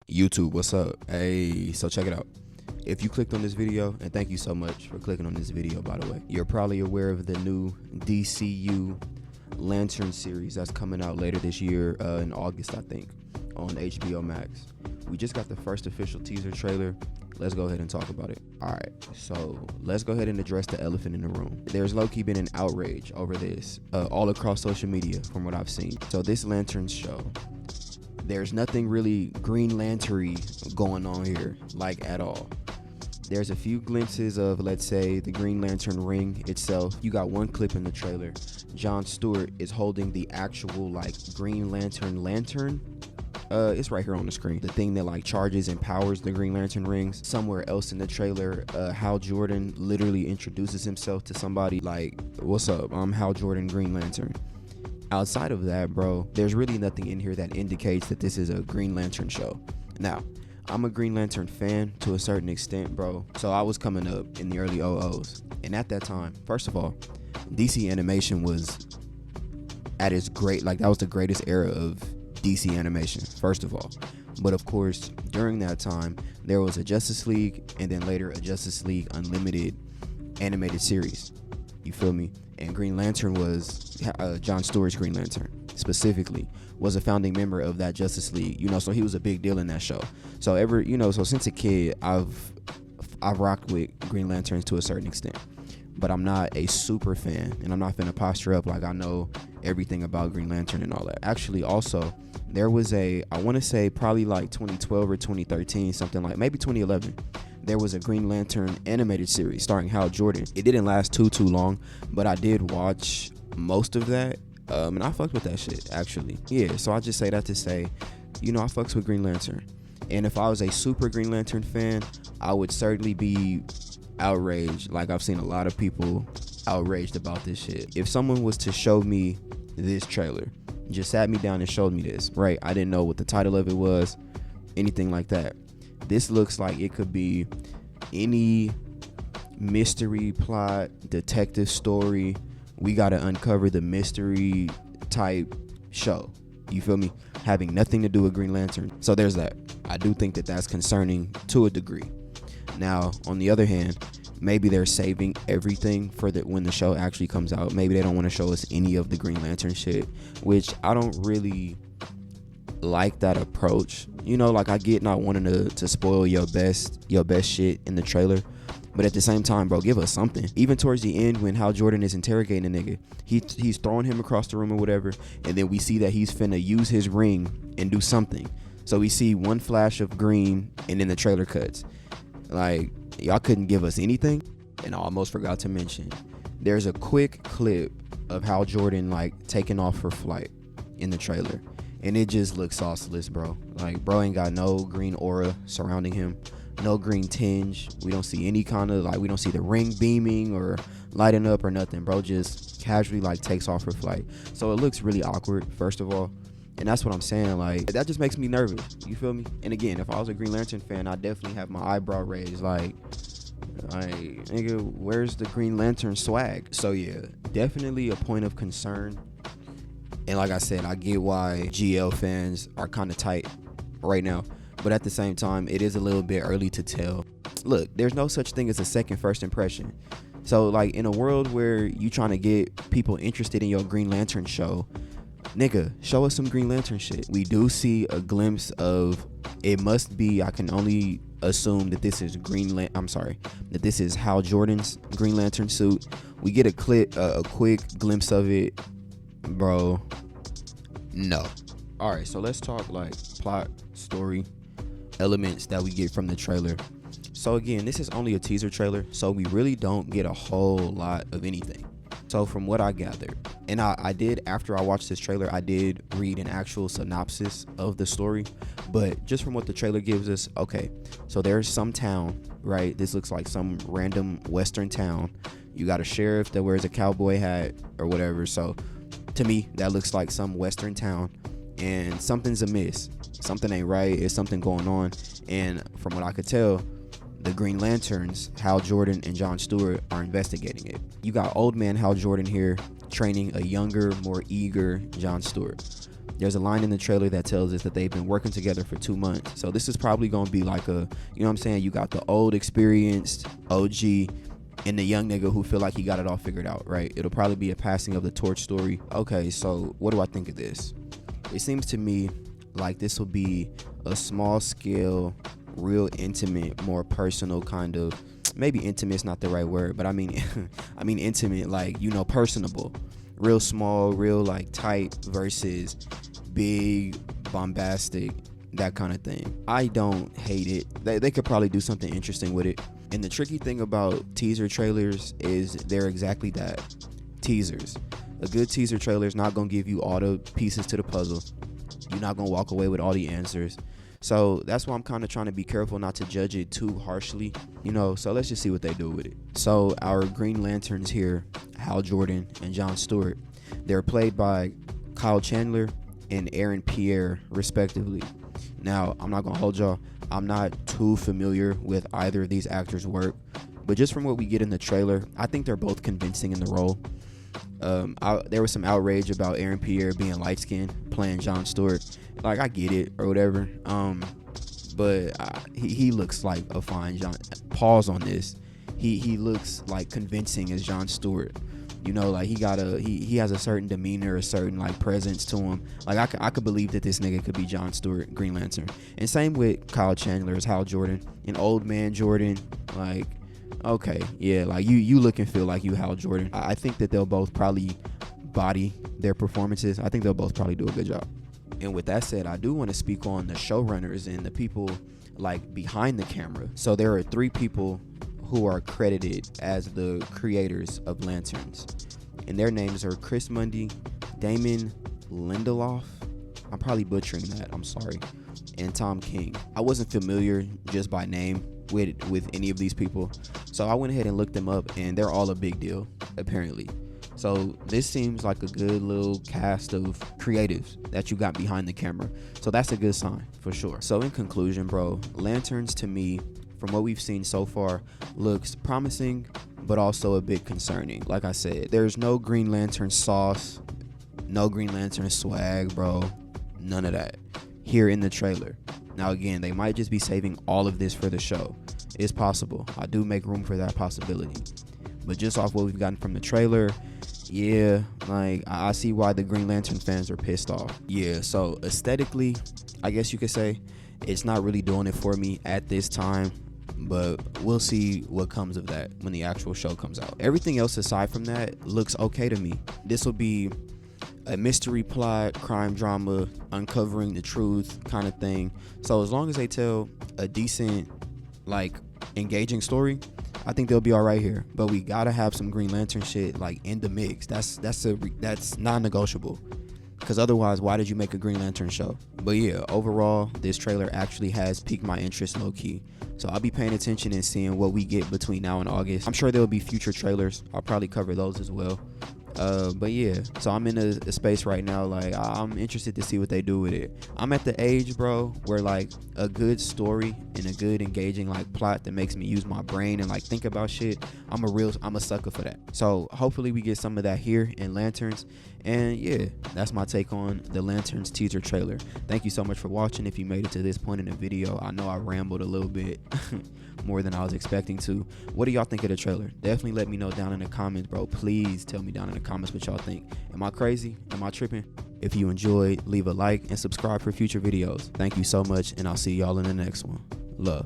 YouTube, what's up? Hey, so check it out. If you clicked on this video, and thank you so much for clicking on this video, by the way, you're probably aware of the new DCU Lantern series that's coming out later this year in August, I think, on HBO Max. We just got the first official teaser trailer. Let's go ahead and talk about it. All right, so let's go ahead and address the elephant in the room. There's low-key been an outrage over this all across social media from what I've seen. So this Lantern show, there's nothing really Green Lantern-y going on here, like at all. There's a few glimpses of, let's say, the Green Lantern ring itself. You got one clip in the trailer. John Stewart is holding the actual like Green lantern. It's right here on the screen. The thing that like charges and powers the Green Lantern rings. Somewhere else in the trailer, Hal Jordan literally introduces himself to somebody like, "What's up? I'm Hal Jordan, Green Lantern." Outside of that, bro, there's really nothing in here that indicates that this is a Green Lantern show. Now, I'm a Green Lantern fan to a certain extent, bro. So I was coming up in the early 00s. And at that time, first of all, DC animation was at its great, like that was the greatest era of DC animation, first of all. But of course, during that time, there was a Justice League and then later a Justice League Unlimited animated series. You feel me? And Green Lantern was John Stewart's Green Lantern specifically was a founding member of that Justice League, you know, so he was a big deal in that show. So so since a kid, I've rocked with Green Lanterns to a certain extent, but I'm not a super fan, and I'm not finna posture up like I know everything about Green Lantern and all that. Actually, also, there was I want to say probably like 2012 or 2013, something like maybe 2011. There was a Green Lantern animated series starring Hal Jordan. It didn't last too long, but I did watch most of that, and I fucked with that shit, actually. Yeah, so I just say that to say, you know, I fucks with Green Lantern. And if I was a super Green Lantern fan, I would certainly be outraged. Like I've seen a lot of people outraged about this shit. If someone was to show me this trailer, just sat me down and showed me this, right? I didn't know what the title of it was, anything like that. This looks like it could be any mystery plot, detective story. We gotta uncover the mystery type show. You feel me? Having nothing to do with Green Lantern. So there's that. I do think that that's concerning to a degree. Now, on the other hand, maybe they're saving everything for when the show actually comes out. Maybe they don't want to show us any of the Green Lantern shit, which I don't really like that approach. You know, like I get not wanting to spoil your best shit in the trailer, but at the same time, bro, give us something. Even towards the end, when Hal Jordan is interrogating a nigga, he's throwing him across the room or whatever, and then we see that he's finna use his ring and do something. So we see one flash of green, and then the trailer cuts. Like, y'all couldn't give us anything. And I almost forgot to mention, there's a quick clip of Hal Jordan like taking off for flight in the trailer, and it just looks sauceless, bro. Like, bro ain't got no green aura surrounding him, no green tinge. We don't see any kind of like, we don't see the ring beaming or lighting up or nothing. Bro just casually like takes off for flight. So it looks really awkward, first of all. And that's what I'm saying, like, that just makes me nervous, you feel me? And again, if I was a Green Lantern fan, I'd definitely have my eyebrow raised, like, nigga, where's the Green Lantern swag? So yeah, definitely a point of concern. And like I said, I get why GL fans are kind of tight right now, but at the same time, it is a little bit early to tell. Look, there's no such thing as a second first impression. So like, in a world where you trying to get people interested in your Green Lantern show, nigga, show us some Green Lantern shit. We do see a glimpse of, it must be, I can only assume that this is that this is Hal Jordan's Green Lantern suit. We get a quick glimpse of it, bro. No. All right, so let's talk like plot, story, elements that we get from the trailer. So again, this is only a teaser trailer, so we really don't get a whole lot of anything. So from what I gathered, and I did, after I watched this trailer, I did read an actual synopsis of the story, but just from what the trailer gives us, okay, so there's some town, right? This looks like some random western town. You got a sheriff that wears a cowboy hat or whatever. So to me, that looks like some western town, and something's amiss. Something ain't right. There's something going on. And from what I could tell, the Green Lanterns, Hal Jordan and John Stewart, are investigating it. You got old man Hal Jordan here training a younger, more eager John Stewart. There's a line in the trailer that tells us that they've been working together for 2 months. So this is probably going to be like a, you know what I'm saying? You got the old experienced OG and the young nigga who feel like he got it all figured out, right? It'll probably be a passing of the torch story. Okay, so what do I think of this? It seems to me like this will be a small scale, real intimate, more personal kind of, maybe intimate's not the right word, but I mean I mean intimate, like, you know, personable. Real small, real like tight versus big, bombastic, that kind of thing. I don't hate it. They could probably do something interesting with it. And the tricky thing about teaser trailers is they're exactly that, teasers. A good teaser trailer is not going to give you all the pieces to the puzzle. You're not going to walk away with all the answers. So that's why I'm kind of trying to be careful not to judge it too harshly, you know. So let's just see what they do with it. So our Green Lanterns here, Hal Jordan and John Stewart, they're played by Kyle Chandler and Aaron Pierre, respectively. Now, I'm not gonna hold y'all, I'm not too familiar with either of these actors' work, but just from what we get in the trailer, I think they're both convincing in the role. There was some outrage about Aaron Pierre being light-skinned playing John Stewart. Like, I get it or whatever, but he looks like a fine John. Pause on this. He looks like convincing as John Stewart. You know, like he has a certain demeanor, a certain like presence to him. Like I could believe that this nigga could be John Stewart, Green Lantern. And same with Kyle Chandler as Hal Jordan, an old man Jordan. Like, okay, yeah, like you look and feel like you Hal Jordan. I think that they'll both probably body their performances. I think they'll both probably do a good job. And with that said, I do want to speak on the showrunners and the people like behind the camera. So there are 3 people who are credited as the creators of Lanterns, and their names are Chris Mundy, Damon Lindelof, I'm probably butchering that, I'm sorry, and Tom King. I wasn't familiar just by name with any of these people, so I went ahead and looked them up, and they're all a big deal apparently. So this seems like a good little cast of creatives that you got behind the camera, so that's a good sign for sure. So in conclusion, bro, Lanterns to me, from what we've seen so far, looks promising, but also a bit concerning. Like I said, there's no Green Lantern sauce, no Green Lantern swag, bro. None of that here in the trailer. Now, again, they might just be saving all of this for the show. It's possible. I do make room for that possibility. But just off what we've gotten from the trailer, yeah, like I see why the Green Lantern fans are pissed off. Yeah, so aesthetically, I guess you could say, it's not really doing it for me at this time. But we'll see what comes of that when the actual show comes out. Everything else aside from that looks okay to me. This will be a mystery plot, crime drama, uncovering the truth kind of thing. So as long as they tell a decent, like, engaging story, I think they'll be all right here. But we gotta have some Green Lantern shit like in the mix. That's non-negotiable. Because otherwise, why did you make a Green Lantern show? But yeah, overall, this trailer actually has piqued my interest low-key. So I'll be paying attention and seeing what we get between now and August. I'm sure there will be future trailers. I'll probably cover those as well. But yeah, so I'm in a space right now, like I'm interested to see what they do with it. I'm at the age, bro, where like a good story and a good engaging like plot that makes me use my brain and like think about shit, I'm a sucker for that. So hopefully we get some of that here in Lanterns. And yeah, that's my take on the Lanterns teaser trailer. Thank you so much for watching. If you made it to this point in the video, I know I rambled a little bit more than I was expecting to. What do y'all think of the trailer? Definitely let me know down in the comments, bro. Please tell me down in the comments what y'all think. Am I crazy? Am I tripping? If you enjoyed, leave a like and subscribe for future videos. Thank you so much, and I'll see y'all in the next one. Love.